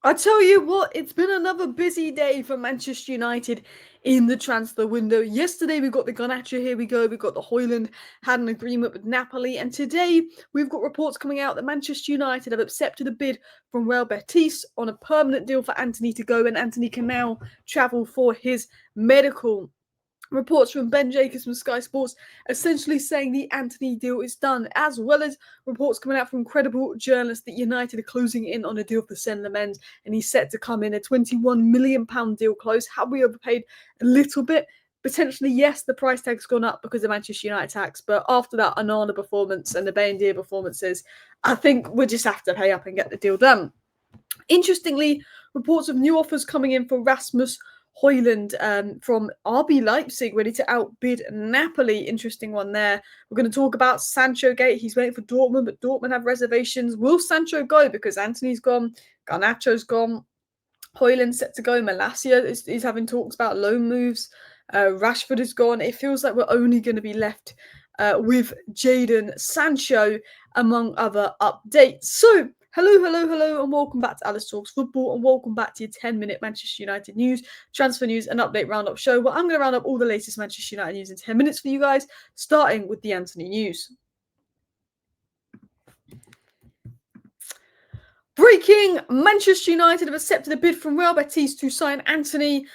I tell you what, it's been another busy day for Manchester United in the transfer window. Yesterday we got the Garnacho, here we go, we got the Hojlund, had an agreement with Napoli, and today we've got reports coming out that Manchester United have accepted a bid from Real Betis on a permanent deal for Antony to go, and Antony can now travel for his medical. Reports from Ben Jacobs from Sky Sports essentially saying the Antony deal is done, as well as reports coming out from credible journalists that United are closing in on a deal for Senne Lammens, and he's set to come in a £21 million deal close. Have we overpaid a little bit? Potentially, yes, the price tag's gone up because of Manchester United tax, but after that Anana performance and the Bayendier performances, I think we'll just have to pay up and get the deal done. Interestingly, reports of new offers coming in for Rasmus Hojlund from RB Leipzig, ready to outbid Napoli. Interesting one there. We're going to talk about Sancho Gate. He's waiting for Dortmund, but Dortmund have reservations. Will Sancho go? Because Antony's gone, Garnacho's gone, Hojlund's set to go. Malacia is having talks about loan moves. Rashford is gone. It feels like we're only going to be left with Jadon Sancho, among other updates. So, hello, and welcome back to Alice Talks Football, and welcome back to your 10-minute Manchester United news, transfer news, and update roundup show, where I'm going to round up all the latest Manchester United news in 10 minutes for you guys, starting with the Antony news. Breaking! Manchester United have accepted a bid from Real Betis to sign Antony,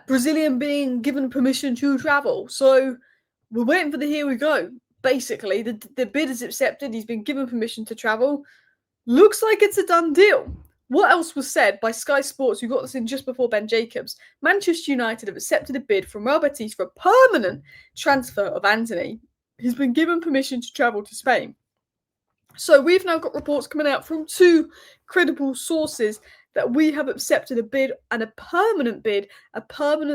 Brazilian being given permission to travel. So we're waiting for the here we go. Basically, the bid is accepted. He's been given permission to travel. Looks like it's a done deal. What else was said by Sky Sports, who got this in just before Ben Jacobs? Manchester United have accepted a bid from Real Betis for a permanent transfer of Antony. He's been given permission to travel to Spain. So we've now got reports coming out from two credible sources that we have accepted a bid and a permanent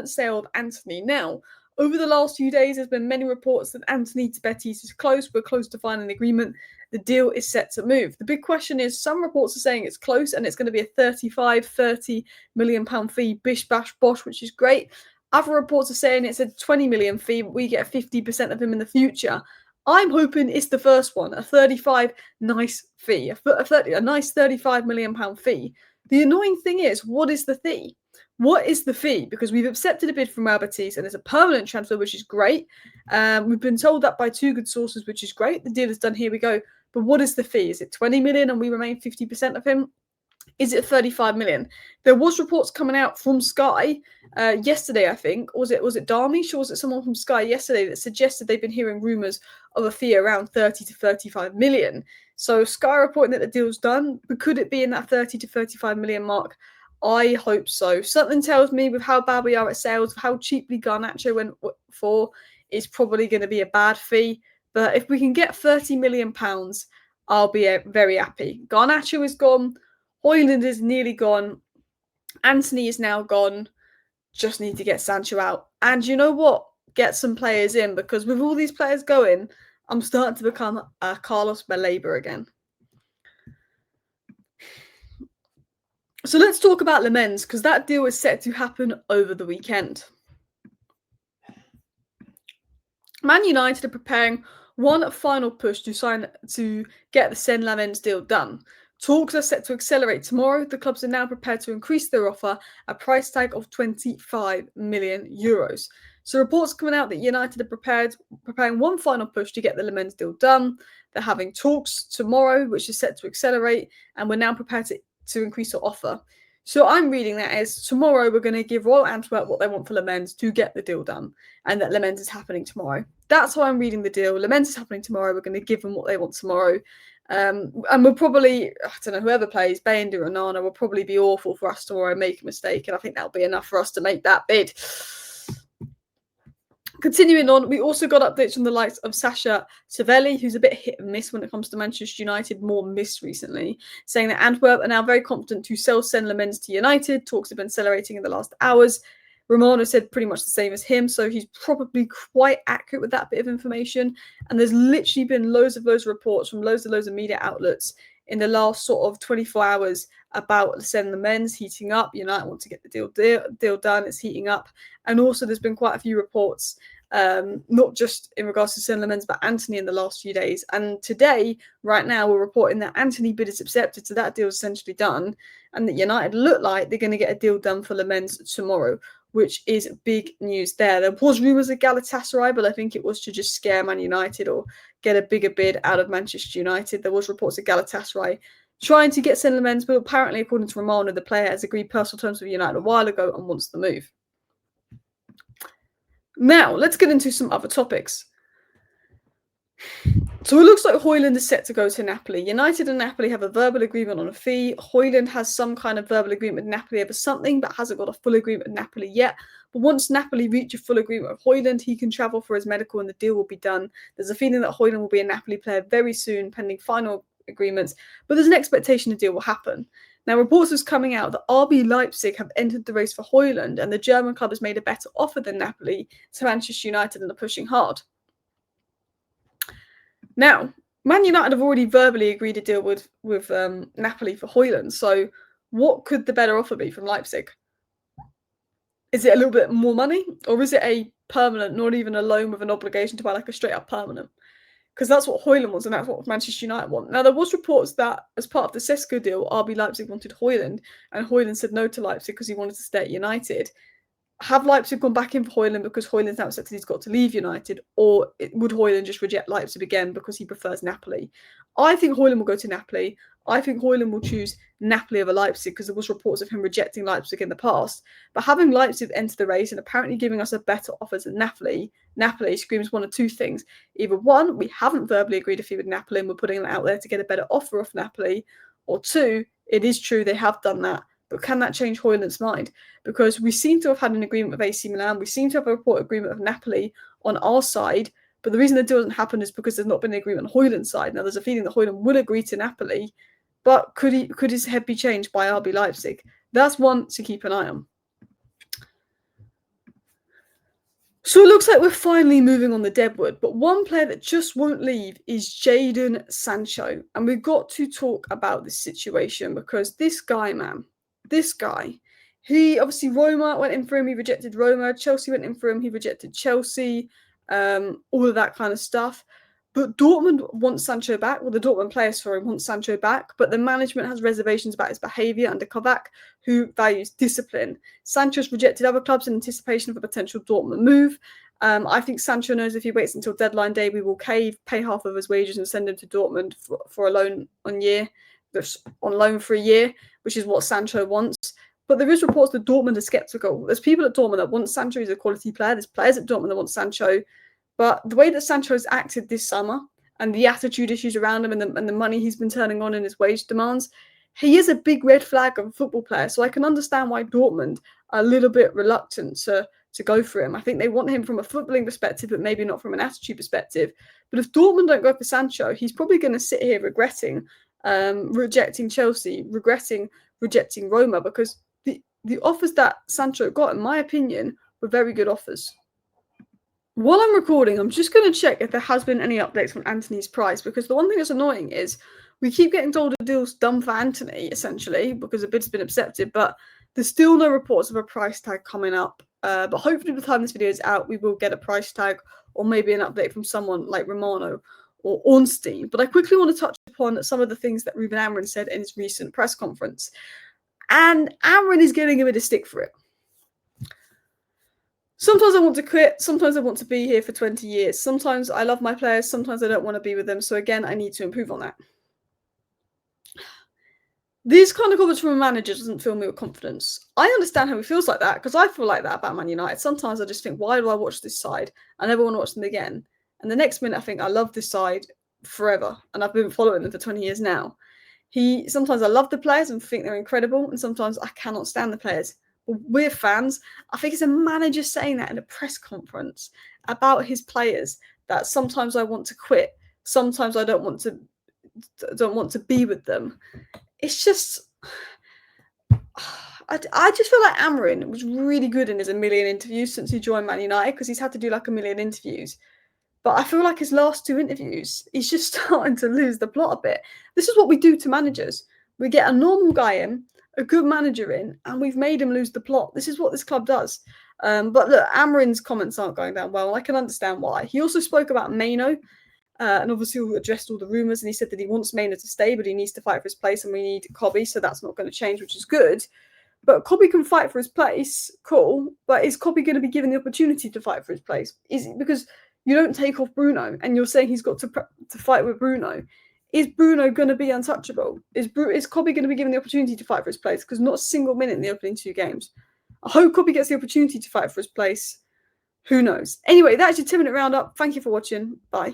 sale of Antony. Now, over the last few days, there's been many reports that Antony to Betis is close. We're close to finding an agreement. The deal is set to move. The big question is, some reports are saying it's close and it's going to be a £30 million fee, bish bash bosh, which is great. Other reports are saying it's a 20 million fee, but we get 50% of him in the future. I'm hoping it's the first one, a 35 nice fee, a nice £35 million fee. The annoying thing is, what is the fee? What is the fee? Because we've accepted a bid from Real Betis and it's a permanent transfer, which is great. We've been told that by two good sources, which is great. The deal is done. Here we go. But what is the fee? Is it 20 million and we remain 50% of him? Is it 35 million? There was reports coming out from Sky yesterday, I think. Was it Darmish or was it someone from Sky yesterday that suggested they've been hearing rumours of a fee around 30 to 35 million? So Sky reporting that the deal's done, but could it be in that 30 to 35 million mark? I hope so. Something tells me with how bad we are at sales, how cheaply Garnacho went for, it's probably going to be a bad fee. But if we can get £30 million, I'll be very happy. Garnacho is gone. Hojlund is nearly gone. Antony is now gone. Just need to get Sancho out. And you know what? Get some players in, because with all these players going, I'm starting to become a Carlos Baleba again. So let's talk about Lammens, because that deal is set to happen over the weekend. Man United are preparing one final push to get the Senne Lammens deal done. Talks are set to accelerate tomorrow. The clubs are now prepared to increase their offer, a price tag of €25 million. So reports coming out that United are preparing one final push to get the Lammens deal done. They're having talks tomorrow, which is set to accelerate, and we're now prepared to increase our offer. So I'm reading that as tomorrow we're going to give Royal Antwerp what they want for Lammens to get the deal done, and that Lammens is happening tomorrow. That's how I'm reading the deal. Lammens is happening tomorrow. We're going to give them what they want tomorrow. And we'll probably, I don't know, whoever plays, Bayendier or Nana, will probably be awful for us tomorrow and make a mistake. And I think that'll be enough for us to make that bid. Continuing on, we also got updates from the likes of Sasha Savelli, who's a bit hit and miss when it comes to Manchester United, more miss recently, saying that Antwerp are now very confident to sell Senne Lammens to United. Talks have been accelerating in the last hours. Romano said pretty much the same as him, so he's probably quite accurate with that bit of information. And there's literally been loads of reports from loads of media outlets in the last sort of 24 hours about Senne Lammens heating up. United want to get the deal done. It's heating up. And also there's been quite a few reports, not just in regards to Senne Lammens, but Antony in the last few days. And today, right now, we're reporting that Antony bid is accepted, so that deal is essentially done. and that United look like they're going to get a deal done for Lammens tomorrow, which is big news there. There was rumours of Galatasaray, but I think it was to just scare Man United or get a bigger bid out of Manchester United. There was reports of Galatasaray trying to get Senne Lammens, but apparently, according to Romano, the player has agreed personal terms with United a while ago and wants the move. Now, let's get into some other topics. So it looks like Hojlund is set to go to Napoli. United and Napoli have a verbal agreement on a fee. Hojlund has some kind of verbal agreement with Napoli over something, but hasn't got a full agreement with Napoli yet. But once Napoli reach a full agreement with Hojlund, he can travel for his medical and the deal will be done. There's a feeling that Hojlund will be a Napoli player very soon, pending final agreements, but there's an expectation a deal will happen. Now, reports is coming out that RB Leipzig have entered the race for Hojlund, and the German club has made a better offer than Napoli to Manchester United and are pushing hard. Now, Man United have already verbally agreed a deal with Napoli for Hojlund, so what could the better offer be from Leipzig? Is it a little bit more money, or is it a permanent, not even a loan with an obligation to buy like a straight-up permanent? Because that's what Hojlund was, and that's what Manchester United want. Now, there was reports that as part of the Sesko deal, RB Leipzig wanted Hojlund, and Hojlund said no to Leipzig because he wanted to stay at United. Have Leipzig gone back in for Hojlund because Hojlund's now accepted he's got to leave United, or would Hojlund just reject Leipzig again because he prefers Napoli? I think Hojlund will go to Napoli. I think Hojlund will choose Napoli over Leipzig because there was reports of him rejecting Leipzig in the past. But having Leipzig enter the race and apparently giving us a better offer than Napoli screams one of two things. Either one, we haven't verbally agreed a fee with Napoli and we're putting it out there to get a better offer off Napoli, or two, it is true they have done that. But can that change Hojlund's mind? Because we seem to have had an agreement with AC Milan. We seem to have a report agreement of Napoli on our side. But the reason the deal doesn't happen is because there's not been an agreement on Hojlund's side. Now, there's a feeling that Hojlund will agree to Napoli. But could his head be changed by RB Leipzig? That's one to keep an eye on. So it looks like we're finally moving on the deadwood, but one player that just won't leave is Jadon Sancho. And we've got to talk about this situation because this guy, he obviously, Roma went in for him, he rejected Roma. Chelsea went in for him, he rejected Chelsea, all of that kind of stuff. But Dortmund wants Sancho back. Well, the Dortmund player, wants Sancho back. But the management has reservations about his behaviour under Kovac, who values discipline. Sancho's rejected other clubs in anticipation of a potential Dortmund move. I think Sancho knows if he waits until deadline day, we will cave, pay half of his wages and send him to Dortmund for a loan on loan for a year, which is what Sancho wants. But there is reports that Dortmund are sceptical. There's people at Dortmund that want Sancho. He's a quality player. There's players at Dortmund that want Sancho. But the way that Sancho has acted this summer and the attitude issues around him and the money he's been turning on in his wage demands, he is a big red flag of a football player. So I can understand why Dortmund are a little bit reluctant to go for him. I think they want him from a footballing perspective, but maybe not from an attitude perspective. But if Dortmund don't go for Sancho, he's probably going to sit here regretting rejecting Chelsea, regretting rejecting Roma, because the offers that Sancho got, in my opinion, were very good offers. While I'm recording, I'm just going to check if there has been any updates on Antony's price, because the one thing that's annoying is we keep getting told a deal's done for Antony, essentially, because a bid's been accepted, but there's still no reports of a price tag coming up. But hopefully by the time this video is out, we will get a price tag or maybe an update from someone like Romano or Ornstein. But I quickly want to touch upon some of the things that Ruben Amorim said in his recent press conference. And Amorim is getting a bit of stick for it. Sometimes I want to quit, sometimes I want to be here for 20 years. Sometimes I love my players, sometimes I don't want to be with them. So again, I need to improve on that. These kind of comments from a manager doesn't fill me with confidence. I understand how he feels like that, because I feel like that about Man United. Sometimes I just think, why do I watch this side? I never want to watch them again. And the next minute I think, I love this side forever. And I've been following them for 20 years now. Sometimes I love the players and think they're incredible, and sometimes I cannot stand the players. We're fans. I think it's a manager saying that in a press conference about his players, that sometimes I want to quit, sometimes I don't want to be with them. It's just, I just feel like Amorim was really good in his 1 million interviews since he joined Man United, because he's had to do like 1 million interviews. But I feel like his last 2 interviews, he's just starting to lose the plot a bit. This is what we do to managers. We get a normal guy in, a good manager in, and we've made him lose the plot. This is what this club does. But look, Amorim's comments aren't going down well, and I can understand why. He also spoke about Maino. and obviously we addressed all the rumours, and he said that he wants Maynard to stay, but he needs to fight for his place, and we need Cobby, so that's not going to change, which is good. But Cobby can fight for his place, cool, but is Cobby going to be given the opportunity to fight for his place? Is it because you don't take off Bruno, and you're saying he's got to fight with Bruno? Is Bruno going to be untouchable? Is Cobby going to be given the opportunity to fight for his place? Because not a single minute in the opening 2 games. I hope Cobby gets the opportunity to fight for his place. Who knows? Anyway, that's your 10-minute roundup. Thank you for watching. Bye.